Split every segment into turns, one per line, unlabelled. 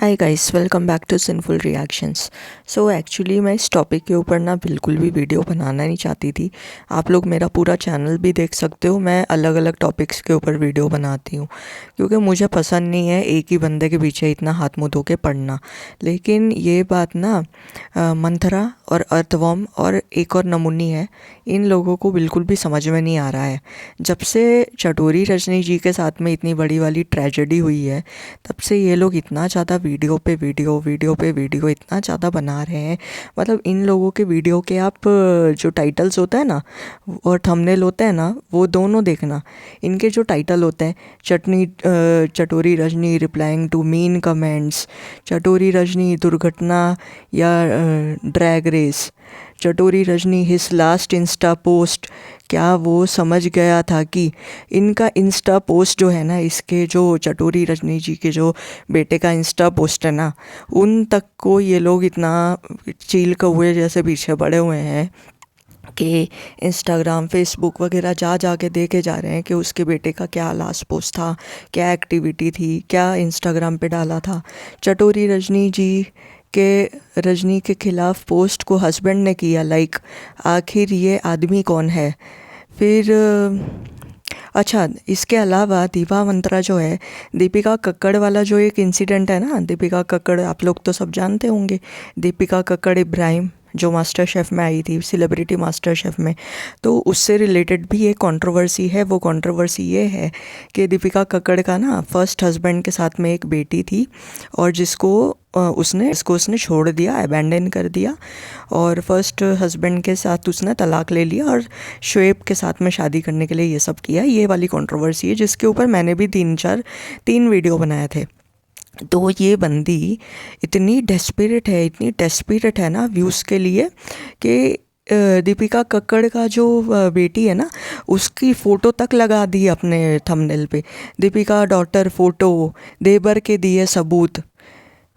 Hi guys, welcome back to sinful reactions. So actually मैं इस topic के ऊपर ना बिल्कुल भी वीडियो बनाना नहीं चाहती थी। आप लोग मेरा पूरा चैनल भी देख सकते हो, मैं अलग अलग टॉपिक्स के ऊपर वीडियो बनाती हूँ क्योंकि मुझे पसंद नहीं है एक ही बंदे के पीछे इतना हाथ मुँह धो के पढ़ना। लेकिन ये बात ना मंथरा और अर्थवॉर्म और एक और नमुन्नी है, इन लोगों को बिल्कुल भी समझ में नहीं आ रहा है। जब से चटोरी रजनी जी के साथ में इतनी बड़ी वाली ट्रेजेडी हुई है, तब से ये लोग इतना ज़्यादा वीडियो पे वीडियो इतना ज़्यादा बना रहे हैं। मतलब इन लोगों के वीडियो के आप जो टाइटल्स होते हैं ना और थंबनेल होते हैं ना, वो दोनों देखना। इनके जो टाइटल होते हैं, Chatori Rajni replying to mean comments, Chatori Rajni दुर्घटना या drag race, Chatori Rajni his last insta post. क्या वो समझ गया था कि इनका इंस्टा पोस्ट जो है ना, इसके जो चटोरी रजनी जी के जो बेटे का इंस्टा पोस्ट है ना, उन तक को ये लोग इतना चील कौए जैसे पीछे पड़े हुए हैं कि इंस्टाग्राम फेसबुक वगैरह जा के देखे जा रहे हैं कि उसके बेटे का क्या लास्ट पोस्ट था, क्या एक्टिविटी थी, क्या इंस्टाग्राम पे डाला था। चटोरी रजनी जी रजनी के खिलाफ पोस्ट को हस्बैंड ने किया लाइक। आखिर ये आदमी कौन है? फिर अच्छा, इसके अलावा दीपा मंत्रा जो है, दीपिका कक्कड़ वाला जो एक इंसिडेंट है ना, दीपिका कक्कड़ आप लोग तो सब जानते होंगे, दीपिका कक्कड़ इब्राहिम जो मास्टर शेफ़ में आई थी, सेलिब्रिटी मास्टर शेफ़ में, तो उससे रिलेटेड भी एक कंट्रोवर्सी है। वो कंट्रोवर्सी ये है कि दीपिका कक्कड़ का ना फर्स्ट हस्बैंड के साथ में एक बेटी थी और जिसको उसने छोड़ दिया, अबैंडन कर दिया, और फर्स्ट हस्बैंड के साथ उसने तलाक ले लिया और शोएब के साथ में शादी करने के लिए ये सब किया। ये वाली कंट्रोवर्सी है जिसके ऊपर मैंने भी तीन वीडियो बनाए थे। तो ये बंदी इतनी डेस्परेट है ना व्यूज़ के लिए कि दीपिका कक्कड़ का जो बेटी है ना, उसकी फ़ोटो तक लगा दी अपने थंबनेल पे। दीपिका डॉटर फ़ोटो, देवर के दिए सबूत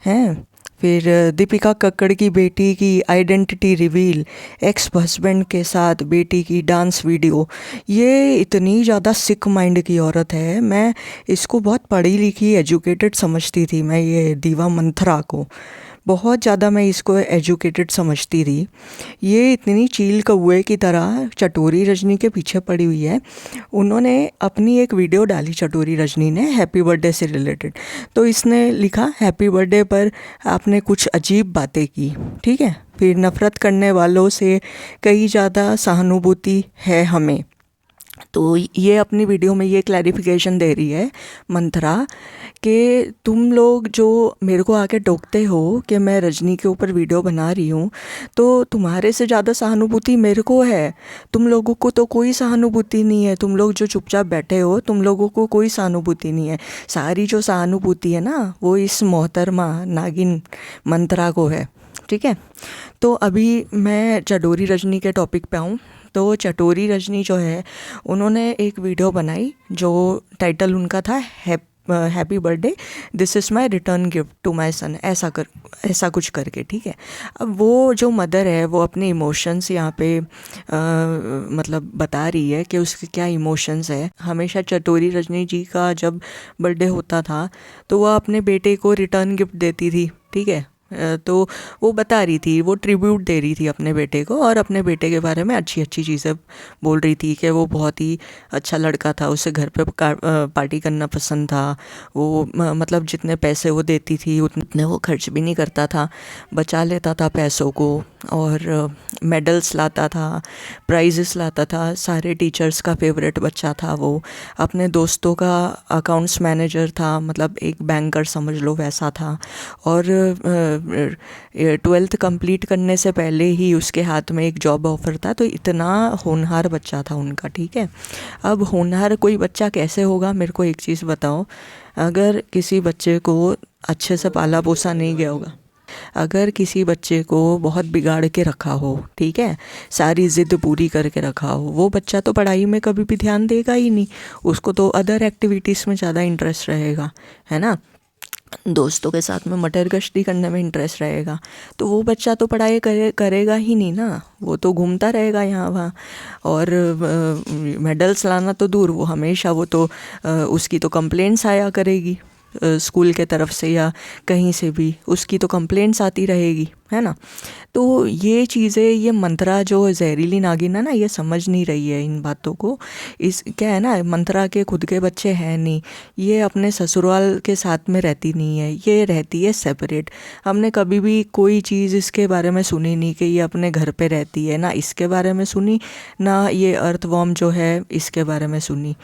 हैं। फिर दीपिका कक्कड़ की बेटी की आइडेंटिटी रिवील, एक्स हस्बैंड के साथ बेटी की डांस वीडियो। ये इतनी ज़्यादा सिक माइंड की औरत है। मैं इसको बहुत पढ़ी लिखी एजुकेटेड समझती थी, मैं ये दीवा मंथरा को बहुत ज़्यादा मैं इसको एजुकेटेड समझती थी। ये इतनी चील कौए की तरह चटोरी रजनी के पीछे पड़ी हुई है। उन्होंने अपनी एक वीडियो डाली, चटोरी रजनी ने, हैप्पी बर्थडे से रिलेटेड। तो इसने लिखा हैप्पी बर्थडे पर आपने कुछ अजीब बातें की, ठीक है। फिर नफ़रत करने वालों से कई ज़्यादा सहानुभूति है हमें। तो ये अपनी वीडियो में ये क्लैरिफिकेशन दे रही है मंथरा कि तुम लोग जो मेरे को आके टोकते हो कि मैं रजनी के ऊपर वीडियो बना रही हूँ, तो तुम्हारे से ज़्यादा सहानुभूति मेरे को है। तुम लोगों को तो कोई सहानुभूति नहीं है। तुम लोग जो चुपचाप बैठे हो, तुम लोगों को कोई सहानुभूति नहीं है। सारी जो सहानुभूति है ना, वो इस मोहतरमा नागिन मंथरा को है, ठीक है। तो अभी मैं चटोरी रजनी के टॉपिक पे आऊँ। तो चटोरी रजनी जो है, उन्होंने एक वीडियो बनाई जो टाइटल उनका था happy birthday, this is my return gift to my son, ऐसा कुछ करके, ठीक है। अब वो जो मदर है वो अपने इमोशंस यहाँ पे मतलब बता रही है कि उसके क्या इमोशंस है। हमेशा चटोरी रजनी जी का जब बर्थडे होता था तो वह अपने बेटे को रिटर्न गिफ्ट देती थी, ठीक है। तो वो बता रही थी, वो ट्रिब्यूट दे रही थी अपने बेटे को और अपने बेटे के बारे में अच्छी चीज़ें बोल रही थी कि वो बहुत ही अच्छा लड़का था, उसे घर पे पार्टी करना पसंद था। वो मतलब जितने पैसे वो देती थी उतने वो खर्च भी नहीं करता था, बचा लेता था पैसों को और मेडल्स लाता था, प्राइजेस लाता था। सारे टीचर्स का फेवरेट बच्चा था वो। अपने दोस्तों का अकाउंट्स मैनेजर था, मतलब एक बैंकर समझ लो वैसा था। और 12th कंप्लीट करने से पहले ही उसके हाथ में एक जॉब ऑफ़र था। तो इतना होनहार बच्चा था उनका, ठीक है। अब होनहार कोई बच्चा कैसे होगा, मेरे को एक चीज़ बताओ। अगर किसी बच्चे को अच्छे से पाला पोसा नहीं गया होगा, अगर किसी बच्चे को बहुत बिगाड़ के रखा हो, ठीक है, सारी ज़िद पूरी करके रखा हो, वो बच्चा तो पढ़ाई में कभी भी ध्यान देगा ही नहीं। उसको तो अदर एक्टिविटीज़ में ज़्यादा इंटरेस्ट रहेगा, है ना। दोस्तों के साथ में मटर गश्ती करने में इंटरेस्ट रहेगा। तो वो बच्चा तो पढ़ाई करेगा ही नहीं ना, वो तो घूमता रहेगा यहाँ वहाँ। और मेडल्स लाना तो दूर, वो हमेशा वो तो उसकी तो कंप्लेंट्स आया करेगी। स्कूल के तरफ से या कहीं से भी, उसकी तो कंप्लेंट्स आती रहेगी, है ना। तो ये चीज़ें, ये मंत्रा जो जहरीली नागिन है ना, ये समझ नहीं रही है इन बातों को। इस क्या है ना, मंत्रा के खुद के बच्चे हैं नहीं, ये अपने ससुराल के साथ में रहती नहीं है, ये रहती है सेपरेट। हमने कभी भी कोई चीज़ इसके बारे में सुनी नहीं कि ये अपने घर पे रहती है, ना इसके बारे में सुनी, ना ये अर्थवॉर्म जो है इसके बारे में सुनी।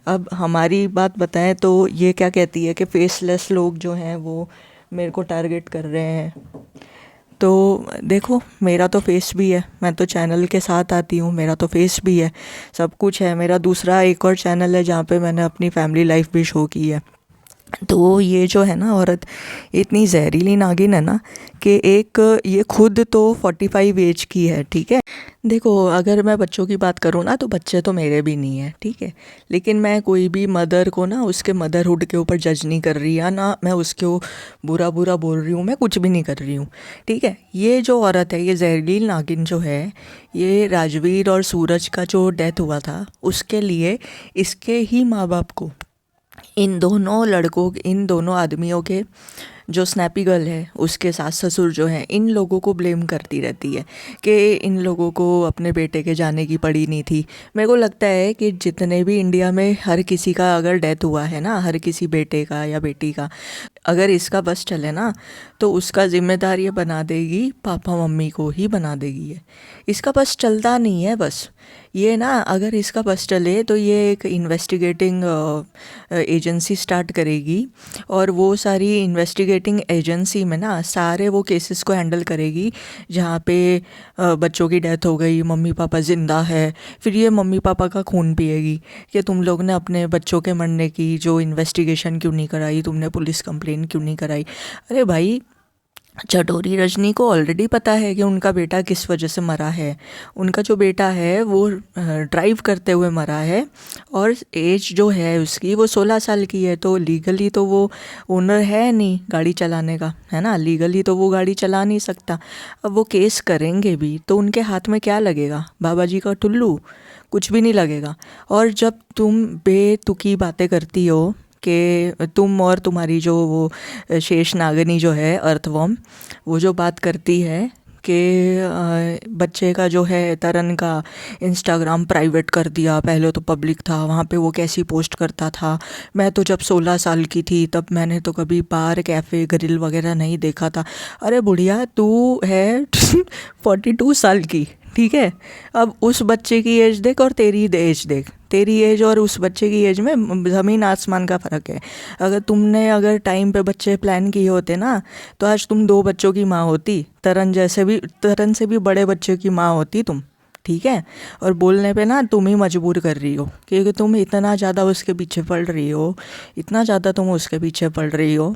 अब हमारी बात बताएं तो ये क्या कहती है कि फेसलेस लोग जो हैं वो मेरे को टारगेट कर रहे हैं। तो देखो, मेरा तो फेस भी है, मैं तो चैनल के साथ आती हूँ, मेरा तो फेस भी है, सब कुछ है। मेरा दूसरा एक और चैनल है जहाँ पे मैंने अपनी फैमिली लाइफ भी शो की है। तो ये जो है ना औरत, इतनी जहरीली नागिन है ना कि एक ये खुद तो 45 एज की है, ठीक है। देखो, अगर मैं बच्चों की बात करूँ ना, तो बच्चे तो मेरे भी नहीं है, ठीक है। लेकिन मैं कोई भी मदर को ना उसके मदरहुड के ऊपर जज नहीं कर रही, या ना मैं उसको बुरा बुरा बोल रही हूँ, मैं कुछ भी नहीं कर रही हूँ, ठीक है। ये जो औरत है, ये जहरीली नागिन जो है, ये राजवीर और सूरज का जो डेथ हुआ था उसके लिए इसके ही माँ बाप को, इन दोनों लड़कों, इन दोनों आदमियों के, जो स्नैपी गर्ल है उसके सास ससुर जो हैं, इन लोगों को ब्लेम करती रहती है कि इन लोगों को अपने बेटे के जाने की पड़ी नहीं थी। मेरे को लगता है कि जितने भी इंडिया में हर किसी का अगर डेथ हुआ है ना, हर किसी बेटे का या बेटी का, अगर इसका बस चले ना तो उसका ज़िम्मेदार ये बना देगी, पापा मम्मी को ही बना देगी। ये इसका बस चलता नहीं है, बस ये ना, अगर इसका बस चले तो ये एक इन्वेस्टिगेटिंग एजेंसी स्टार्ट करेगी, और वो सारी इन्वेस्टिगेटिंग एजेंसी में ना सारे वो केसेस को हैंडल करेगी जहाँ पे बच्चों की डेथ हो गई, मम्मी पापा ज़िंदा है। फिर ये मम्मी पापा का खून पिएगी कि तुम लोग ने अपने बच्चों के मरने की जो इन्वेस्टिगेशन क्यों नहीं कराई, तुमने पुलिस कंप्लेन क्यों नहीं कराई। अरे भाई, चटोरी रजनी को ऑलरेडी पता है कि उनका बेटा किस वजह से मरा है। उनका जो बेटा है वो ड्राइव करते हुए मरा है, और एज जो है उसकी वो 16 साल की है, तो लीगली तो वो ओनर है नहीं गाड़ी चलाने का, है ना। लीगली तो वो गाड़ी चला नहीं सकता। अब वो केस करेंगे भी तो उनके हाथ में क्या लगेगा, बाबा जी का टुल्लू, कुछ भी नहीं लगेगा। और जब तुम बेतुकी बातें करती हो कि तुम और तुम्हारी जो वो शेष नागनी जो है अर्थवॉर्म, वो जो बात करती है कि बच्चे का जो है तरन का इंस्टाग्राम प्राइवेट कर दिया, पहले तो पब्लिक था, वहाँ पे वो कैसी पोस्ट करता था। मैं तो जब 16 साल की थी तब मैंने तो कभी बार कैफ़े ग्रिल वगैरह नहीं देखा था। अरे बुढ़िया, तू है 42 साल की, ठीक है। अब उस बच्चे की एज देख और तेरी एज देख, तेरी एज और उस बच्चे की एज में ज़मीन आसमान का फ़र्क है। अगर टाइम पे बच्चे प्लान किए होते ना, तो आज तुम 2 बच्चों की माँ होती, तरन से भी बड़े बच्चे की माँ होती तुम, ठीक है। और बोलने पे ना तुम ही मजबूर कर रही हो, क्योंकि तुम इतना ज़्यादा उसके पीछे पड़ रही हो, इतना ज़्यादा तुम उसके पीछे पड़ रही हो।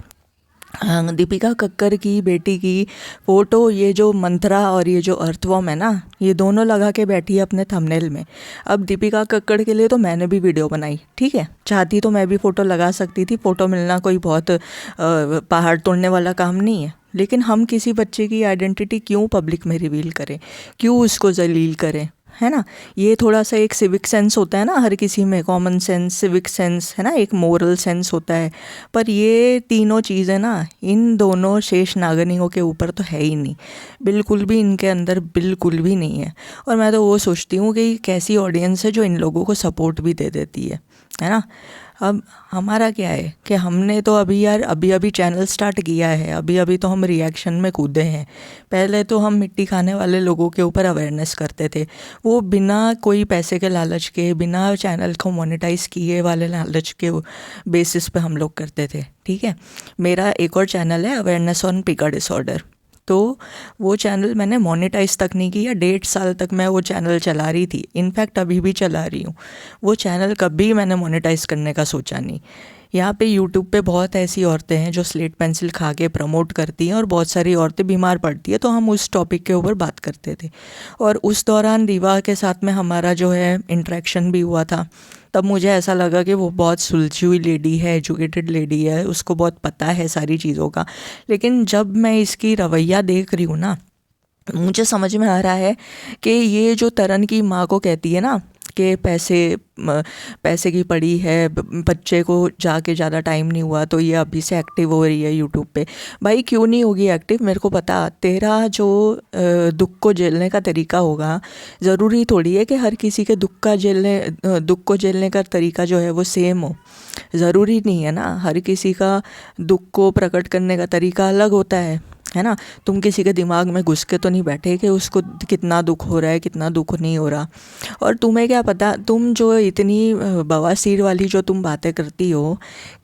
हाँ, दीपिका कक्कर की बेटी की फ़ोटो, ये जो मंत्रा और ये जो अर्थवॉर्म है ना, ये दोनों लगा के बैठी है अपने थंबनेल में। अब दीपिका कक्कड़ के लिए तो मैंने भी वीडियो बनाई, ठीक है। चाहती तो मैं भी फ़ोटो लगा सकती थी, फ़ोटो मिलना कोई बहुत पहाड़ तोड़ने वाला काम नहीं है। लेकिन हम किसी बच्चे की आइडेंटिटी क्यों पब्लिक में रिवील करें, क्यों उसको जलील करें, है ना। ये थोड़ा सा एक सिविक सेंस होता है ना हर किसी में, कॉमन सेंस, सिविक सेंस, है ना, एक मोरल सेंस होता है। पर ये तीनों चीज़ें ना इन दोनों शेष नागनियों के ऊपर तो है ही नहीं, बिल्कुल भी इनके अंदर बिल्कुल भी नहीं है। और मैं तो वो सोचती हूँ कि कैसी ऑडियंस है जो इन लोगों को सपोर्ट भी दे देती है ना। अब हमारा क्या है कि हमने तो अभी अभी चैनल स्टार्ट किया है, अभी अभी तो हम रिएक्शन में कूदे हैं। पहले तो हम मिट्टी खाने वाले लोगों के ऊपर अवेयरनेस करते थे, वो बिना कोई पैसे के लालच के, बिना चैनल को मोनेटाइज किए वाले लालच के बेसिस पे हम लोग करते थे, ठीक है। मेरा एक और चैनल है, अवेयरनेस ऑन पिका डिसऑर्डर, तो वो चैनल मैंने मोनेटाइज तक नहीं किया, 1.5 साल तक मैं वो चैनल चला रही थी, इनफैक्ट अभी भी चला रही हूँ। वो चैनल कभी मैंने मोनेटाइज करने का सोचा नहीं। यहाँ पे यूट्यूब पे बहुत ऐसी औरतें हैं जो स्लेट पेंसिल खा के प्रमोट करती हैं, और बहुत सारी औरतें बीमार पड़ती है, तो हम उस टॉपिक के ऊपर बात करते थे। और उस दौरान दीवा के साथ में हमारा जो है इंटरेक्शन भी हुआ था। तब मुझे ऐसा लगा कि वो बहुत सुलझी हुई लेडी है, एजुकेटेड लेडी है, उसको बहुत पता है सारी चीज़ों का। लेकिन जब मैं इसकी रवैया देख रही हूँ ना, मुझे समझ में आ रहा है कि ये जो तरन की माँ को कहती है ना के पैसे की पड़ी है, बच्चे को जाके ज़्यादा टाइम नहीं हुआ तो ये अभी से एक्टिव हो रही है यूट्यूब पे। भाई क्यों नहीं होगी एक्टिव, मेरे को पता। तेरा जो दुख को झेलने का तरीका होगा, ज़रूरी थोड़ी है कि हर किसी के दुख को झेलने का तरीका जो है वो सेम हो। ज़रूरी नहीं है ना, हर किसी का दुख को प्रकट करने का तरीका अलग होता है ना। तुम किसी के दिमाग में घुस के तो नहीं बैठे कि उसको कितना दुख हो रहा है, कितना दुख नहीं हो रहा। और तुम्हें क्या पता, तुम जो इतनी बवासीर वाली जो तुम बातें करती हो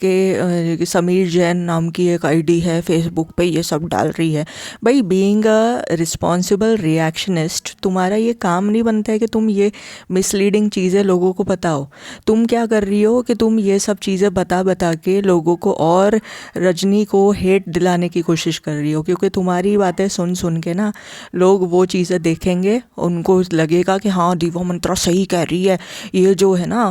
कि समीर जैन नाम की एक आईडी है फेसबुक पे ये सब डाल रही है। भाई बीइंग अ रिस्पॉन्सिबल रिएक्शनिस्ट तुम्हारा ये काम नहीं बनता है कि तुम ये मिसलीडिंग चीज़ें लोगों को बताओ। तुम क्या कर रही हो कि तुम ये सब चीज़ें बता के लोगों को और रजनी को हेट दिलाने की कोशिश कर रही हो, क्योंकि तुम्हारी बातें सुन के ना लोग वो चीज़ें देखेंगे, उनको लगेगा कि हाँ दीवा मंत्रा सही कह रही है, ये जो है ना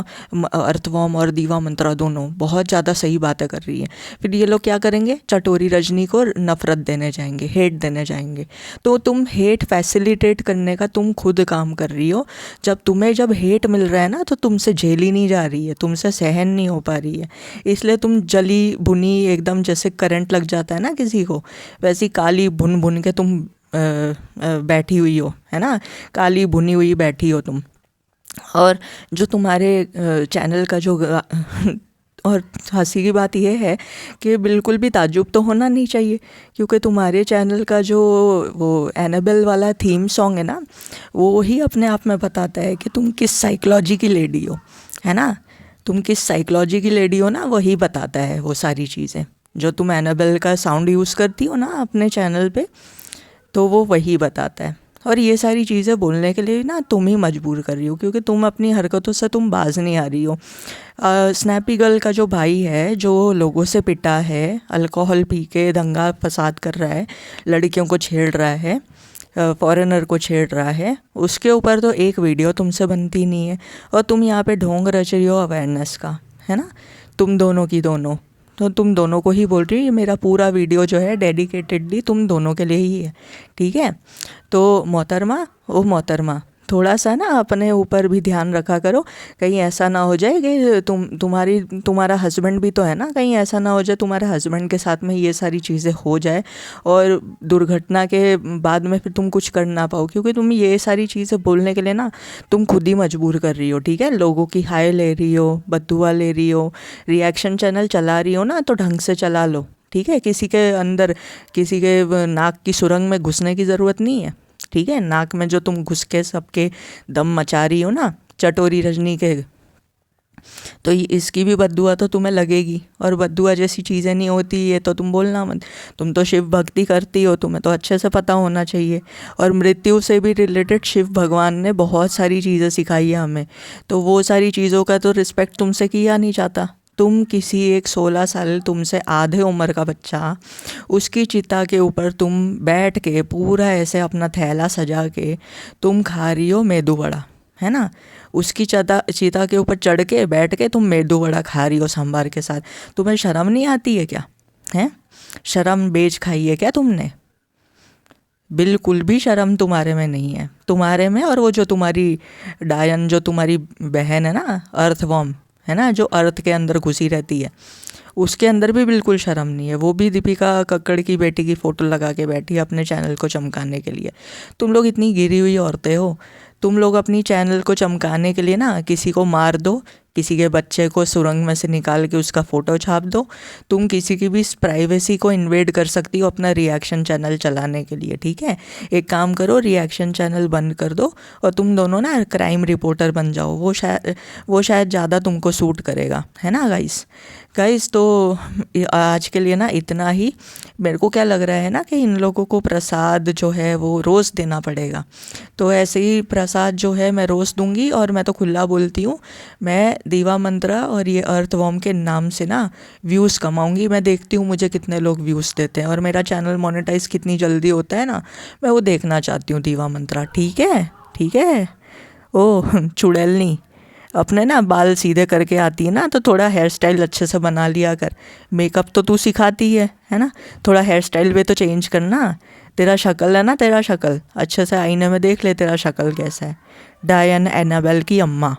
अर्थवॉर्म और दीवा मंत्रा दोनों बहुत ज़्यादा सही बातें कर रही है। फिर ये लोग क्या करेंगे, चटोरी रजनी को नफ़रत देने जाएंगे, हेट देने जाएंगे। तो तुम हेट फैसिलिटेट करने का तुम खुद काम कर रही हो। जब हेट मिल रहा है ना तो तुमसे झेली नहीं जा रही है, तुमसे सहन नहीं हो पा रही है, इसलिए तुम जली भुनी एकदम, जैसे करंट लग जाता है ना किसी को, वैसी काली भुन भुन के तुम बैठी हुई हो, है ना, काली भुनी हुई बैठी हो तुम। और जो तुम्हारे चैनल का जो और हंसी की बात यह है कि बिल्कुल भी ताज्जुब तो होना नहीं चाहिए, क्योंकि तुम्हारे चैनल का जो वो एनाबेल वाला थीम सॉन्ग है ना, वो ही अपने आप में बताता है कि तुम किस साइकोलॉजी की लेडी हो, है ना। तुम किस साइकोलॉजी की लेडी हो ना, वही बताता है वो सारी चीज़ें। जो तुम एनाबेल का साउंड यूज़ करती हो ना अपने चैनल पे, तो वो वही बताता है। और ये सारी चीज़ें बोलने के लिए ना तुम ही मजबूर कर रही हो, क्योंकि तुम अपनी हरकतों से तुम बाज नहीं आ रही हो। स्नैपी गर्ल का जो भाई है, जो लोगों से पिटा है, अल्कोहल पी के दंगा फसाद कर रहा है, लड़कियों को छेड़ रहा है, फॉरेनर को छेड़ रहा है, उसके ऊपर तो एक वीडियो तुमसे बनती नहीं है। और तुम यहाँ पे ढोंग रच रही हो अवेयरनेस का, है ना, तुम दोनों की दोनों। तो तुम दोनों को ही बोल रही हो, ये मेरा पूरा वीडियो जो है डेडिकेटेडली तुम दोनों के लिए ही है, ठीक है। तो मोहतरमा थोड़ा सा ना अपने ऊपर भी ध्यान रखा करो, कहीं ऐसा ना हो जाए कि तुम्हारा हस्बैंड भी तो है ना, कहीं ऐसा ना हो जाए तुम्हारे हस्बैंड के साथ में ये सारी चीज़ें हो जाए और दुर्घटना के बाद में फिर तुम कुछ कर ना पाओ, क्योंकि तुम ये सारी चीज़ें बोलने के लिए ना तुम खुद ही मजबूर कर रही हो, ठीक है। लोगों की हाय ले रही हो, बद्दुआ ले रही हो, रिएक्शन चैनल चला रही हो ना, तो ढंग से चला लो, ठीक है। किसी के अंदर, किसी के नाक की सुरंग में घुसने की ज़रूरत नहीं है, ठीक है। नाक में जो तुम घुस के सबके दम मचा रही हो ना चटोरी रजनी के, तो इसकी भी बद्दुआ तो तुम्हें लगेगी। और बद्दुआ जैसी चीज़ें नहीं होती, ये तो तुम बोलना मत। तुम तो शिव भक्ति करती हो, तुम्हें तो अच्छे से पता होना चाहिए। और मृत्यु से भी रिलेटेड शिव भगवान ने बहुत सारी चीज़ें सिखाई है हमें, तो वो सारी चीज़ों का तो रिस्पेक्ट तुमसे किया नहीं जाता। तुम किसी एक 16 साल तुमसे आधे उम्र का बच्चा, उसकी चिता के ऊपर तुम बैठ के पूरा ऐसे अपना थैला सजा के तुम खा रही हो मेदू वड़ा, है ना। उसकी चिता के ऊपर चढ़ के बैठ के तुम मेदू वड़ा खा रही हो सांभर के साथ। तुम्हें शर्म नहीं आती है क्या, है? शर्म बेच खाई है क्या तुमने? बिल्कुल भी शर्म तुम्हारे में नहीं है, तुम्हारे में। और वो जो तुम्हारी डायन, जो तुम्हारी बहन है ना, अर्थवॉर्म है ना, जो अर्थ के अंदर घुसी रहती है, उसके अंदर भी बिल्कुल शर्म नहीं है। वो भी दीपिका कक्कड़ की बेटी की फ़ोटो लगा के बैठी है अपने चैनल को चमकाने के लिए। तुम लोग इतनी गिरी हुई औरतें हो, तुम लोग अपनी चैनल को चमकाने के लिए ना किसी को मार दो, किसी के बच्चे को सुरंग में से निकाल के उसका फ़ोटो छाप दो। तुम किसी की भी प्राइवेसी को इन्वेड कर सकती हो अपना रिएक्शन चैनल चलाने के लिए, ठीक है। एक काम करो, रिएक्शन चैनल बंद कर दो और तुम दोनों ना क्राइम रिपोर्टर बन जाओ। वो शायद ज़्यादा तुमको सूट करेगा, है ना गाइस। तो आज के लिए ना इतना ही। मेरे को क्या लग रहा है ना कि इन लोगों को प्रसाद जो है वो रोज़ देना पड़ेगा। तो ऐसे ही प्रसाद जो है मैं रोज़ दूंगी। और मैं तो खुला बोलती हूँ, मैं दीवा मंत्रा और ये अर्थवॉर्म के नाम से ना व्यूज़ कमाऊँगी। मैं देखती हूँ मुझे कितने लोग व्यूज़ देते हैं और मेरा चैनल मोनेटाइज कितनी जल्दी होता है ना, मैं वो देखना चाहती हूँ दीवा मंत्रा, ठीक है। ओह चुड़ैलनी, अपने ना बाल सीधे करके आती है ना, तो थोड़ा हेयर स्टाइल अच्छे से बना लिया कर। मेकअप तो तू सिखाती है ना, थोड़ा हेयर स्टाइल भी तो चेंज करना। तेरा शक्ल है ना, तेरा शक्ल अच्छे से आईने में देख ले, तेरा शक्ल कैसा है। डायन एनाबेल की अम्मा।